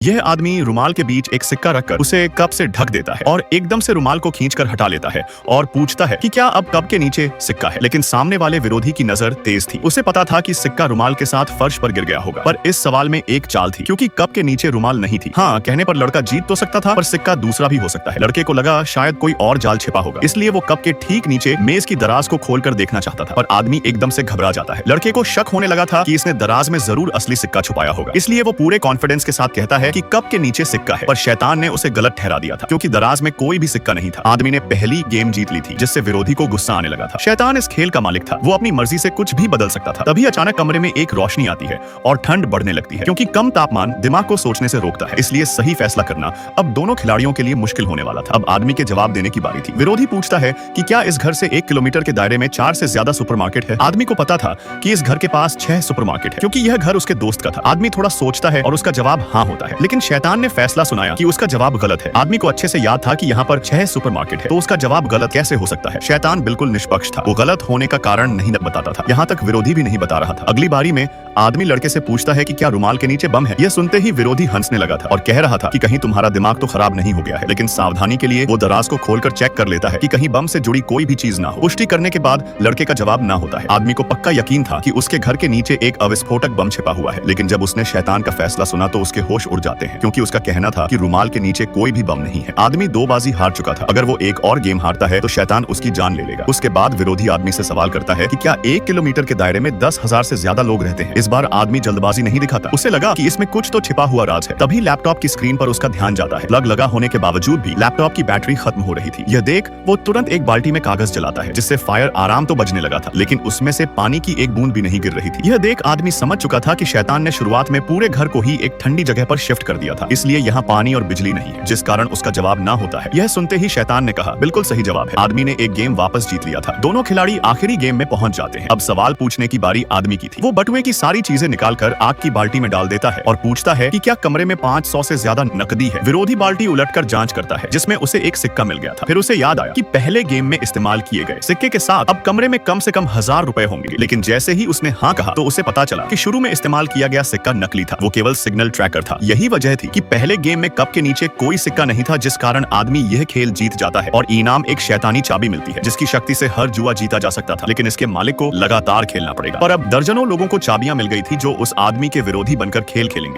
यह आदमी रुमाल के बीच एक सिक्का रखकर उसे कप से ढक देता है और एकदम से रुमाल को खींचकर हटा लेता है और पूछता है कि क्या अब कप के नीचे सिक्का है। लेकिन सामने वाले विरोधी की नजर तेज थी। उसे पता था कि सिक्का रुमाल के साथ फर्श पर गिर गया होगा, पर इस सवाल में एक चाल थी, क्योंकि कप के नीचे रुमाल नहीं थी। हाँ, कहने पर लड़का जीत तो सकता था, पर सिक्का दूसरा भी हो सकता है। लड़के को लगा शायद कोई और जाल छिपा होगा, इसलिए वो कप के ठीक नीचे मेज की दराज को खोलकर देखना चाहता था। पर आदमी एकदम से घबरा जाता है। लड़के को शक होने लगा था कि इसने दराज में जरूर असली सिक्का छुपाया होगा, इसलिए वो पूरे कॉन्फिडेंस के साथ कहता है कि कप के नीचे सिक्का है। पर शैतान ने उसे गलत ठहरा दिया था, क्योंकि दराज में कोई भी सिक्का नहीं था। आदमी ने पहली गेम जीत ली थी, जिससे विरोधी को गुस्सा आने लगा था। शैतान इस खेल का मालिक था, वो अपनी मर्जी से कुछ भी बदल सकता था। तभी अचानक कमरे में एक रोशनी आती है और ठंड बढ़ने लगती है, क्योंकि कम तापमान दिमाग को सोचने से रोकता है। इसलिए सही फैसला करना अब दोनों खिलाड़ियों के लिए मुश्किल होने वाला था। अब आदमी के जवाब देने की बारी थी। विरोधी पूछता है कि क्या इस घर से 1 किलोमीटर के दायरे में 4 से ज्यादा सुपरमार्केट है। आदमी को पता था कि इस घर के पास 6 सुपरमार्केट है, क्योंकि यह घर उसके दोस्त का था। आदमी थोड़ा सोचता है और उसका जवाब हाँ होता है, लेकिन शैतान ने फैसला सुनाया कि उसका जवाब गलत है। आदमी को अच्छे से याद था कि यहाँ पर 6 सुपरमार्केट है, तो उसका जवाब गलत कैसे हो सकता है। शैतान बिल्कुल निष्पक्ष था, वो गलत होने का कारण नहीं बताता था। यहाँ तक विरोधी भी नहीं बता रहा था। अगली बारी में आदमी लड़के से पूछता है कि क्या रुमाल के नीचे बम है। यह सुनते ही विरोधी हंसने लगा था और कह रहा था कि कहीं तुम्हारा दिमाग तो खराब नहीं हो गया है। लेकिन सावधानी के लिए वो दराज को खोलकर चेक कर लेता है कि कहीं बम से जुड़ी कोई भी चीज ना हो। पुष्टि करने के बाद लड़के का जवाब ना होता है। आदमी को पक्का यकीन था कि उसके घर के नीचे एक अविस्फोटक बम छिपा हुआ है। लेकिन जब उसने शैतान का फैसला सुना तो उसके होश उड़ जाते हैं, क्योंकि उसका कहना था कि रुमाल के नीचे कोई भी बम नहीं है। आदमी 2 बाजी हार चुका था। अगर वो एक और गेम हारता है तो शैतान उसकी जान ले लेगा। उसके बाद विरोधी आदमी से सवाल करता है कि क्या 1 किलोमीटर के दायरे में 10,000 से ज्यादा लोग रहते हैं। इस बार आदमी जल्दबाजी नहीं दिखाता। उसे लगा कि इसमें कुछ तो छिपा हुआ राज है। तभी लैपटॉप की स्क्रीन पर उसका ध्यान जाता है। प्लग लगा होने के बावजूद भी लैपटॉप की बैटरी खत्म हो रही थी। यह देख वो तुरंत एक बाल्टी में कागज जलाता है, जिससे फायर आराम तो बजने लगा था, लेकिन उसमें से पानी की एक बूंद भी नहीं गिर रही थी। यह देख आदमी समझ चुका था कि शैतान ने शुरुआत में पूरे घर को ही एक ठंडी जगह पर शिफ्ट कर दिया था, इसलिए यहाँ पानी और बिजली नहीं है, जिस कारण उसका जवाब ना होता है। यह सुनते ही शैतान ने कहा, बिल्कुल सही जवाब है। आदमी ने एक गेम वापस जीत लिया था। दोनों खिलाड़ी आखिरी गेम में पहुंच जाते हैं। अब सवाल पूछने की बारी आदमी की थी। वो बटुए की सारी चीजें निकालकर आग की बाल्टी में डाल देता है और पूछता है कि क्या कमरे में 500 से ज्यादा नकदी है। विरोधी बाल्टी उलटकर जांच करता है, जिसमें उसे एक सिक्का मिल गया था। फिर उसे याद आया कि पहले गेम में इस्तेमाल किए गए सिक्के के साथ अब कमरे में कम से कम 1000 रुपए होंगे। लेकिन जैसे ही उसने हाँ कहा तो उसे पता चला कि शुरू में इस्तेमाल किया गया सिक्का नकली था, वो केवल सिग्नल ट्रैकर था। यही वजह थी कि पहले गेम में कप के नीचे कोई सिक्का नहीं था, जिस कारण आदमी यह खेल जीत जाता है और इनाम एक शैतानी चाबी मिलती है, जिसकी शक्ति से हर जुआ जीता जा सकता था। लेकिन इसके मालिक को लगातार खेलना पड़ेगा। और अब दर्जनों लोगों को चाबियां मिल गई थी, जो उस आदमी के विरोधी बनकर खेल खेलेंगे।